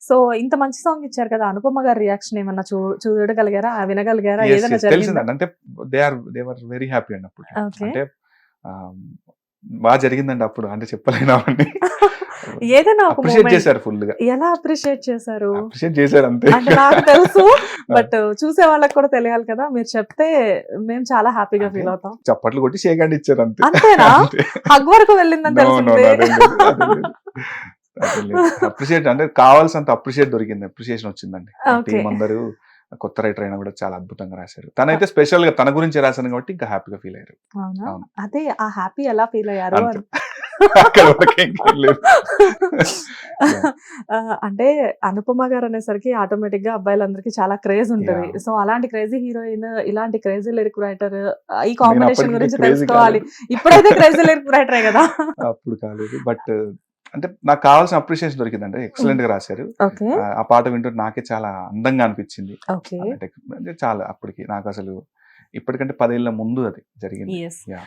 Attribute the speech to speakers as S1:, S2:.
S1: So ఇంత మంచి song ఇచ్చారు కదా, అనుపమ గారి రియాక్షన్ ఏమన్నా చూడగలిగారా, వినగలిగారా,
S2: Yes,
S1: ఏదైనా
S2: yes,
S1: జరిగిందా?
S2: తెలిసిందండి. అంటే దే వర్ వెరీ హ్యాపీ అండి అప్పుడు.
S1: ఓకే.
S2: అంటే బాగా జరిగిందండి అప్పుడు. అంటే చెప్పలేను అవన్నీ.
S1: ఏదైనా ఒక
S2: అప్రిషియేట్
S1: మూమెంట్
S2: చేశారు ఫుల్‌గా.
S1: ఎలా అప్రిషియేట్ చేశారు?
S2: అప్రిషియేట్ చేశారు అంతే.
S1: అంటే నాకు తెలుసు, బట్ చూసే వాళ్ళకి కూడా తెలియాలి కదా, మీరు చెప్తే మేము చాలా హ్యాపీగా
S2: అంటే
S1: ఫీల్ అవుతాం.
S2: చప్పట్లు కొట్టి షేక్ హ్యాండ్ ఇచ్చారు అంతే.
S1: అంతేనా?
S2: అంతే.
S1: హగ్ వరకు వెళ్ళిందని
S2: నో నో
S1: తెలిసింది.
S2: అదేం లేదు. అదేం లేదు. అదేం లేదు. అప్రిషియేట్ అంటే కావాల్సినంత అప్రిషియేట్ దొరికింది. అప్రిషియేషన్ వచ్చిందండి.
S1: ఓకే.
S2: టీమ్ అందరూ కొత్త రైటర్ అయినా కూడా చాలా అద్భుతంగా రాశారు. తనైతే స్పెషల్ గా తన గురించి రాశాను కాబట్టి ఇంకా హ్యాపీగా ఫీల్ అయ్యారు.
S1: అవునా?
S2: అవును.
S1: అదే ఆ హ్యాపీ ఎలా ఫీల్ అయ్యారు
S2: అంతే.
S1: అని.
S2: అక్కడ వరకు ఇంకేం లేదు.
S1: అంటే అనుపమ గారు అనేసరికి ఆటోమేటిక్ గా అబ్బాయిలందరికీ చాలా క్రేజ్ ఉంటది.
S2: Yeah.
S1: సో అలాంటి క్రేజీ హీరోయిన్, ఇలాంటి క్రేజీ లిరిక్ రైటర్, ఈ
S2: నేను
S1: కాంబినేషన్
S2: అప్పటికి
S1: గురించి
S2: క్రేజీ
S1: తెలుసుకోవాలి.
S2: కాలేదు.
S1: ఇప్పుడైతే క్రేజీ లిరిక్ రైటరే కదా.
S2: అప్పుడు కాలేదు. బట్ అంటే నాకు కావాల్సిన అప్రిషియేషన్ దొరికిందండి. ఎక్సలెంట్ గా రాశారు.
S1: ఓకే.
S2: ఆ పాట వింటుంటే నాకే చాలా అందంగా అనిపించింది.
S1: ఓకే.
S2: అంటే చాలా అప్పటికి నాకు అసలు ఇప్పటికంటే 10 ఏళ్ల ముందు అది జరిగింది.
S1: ఎస్.
S2: Yeah.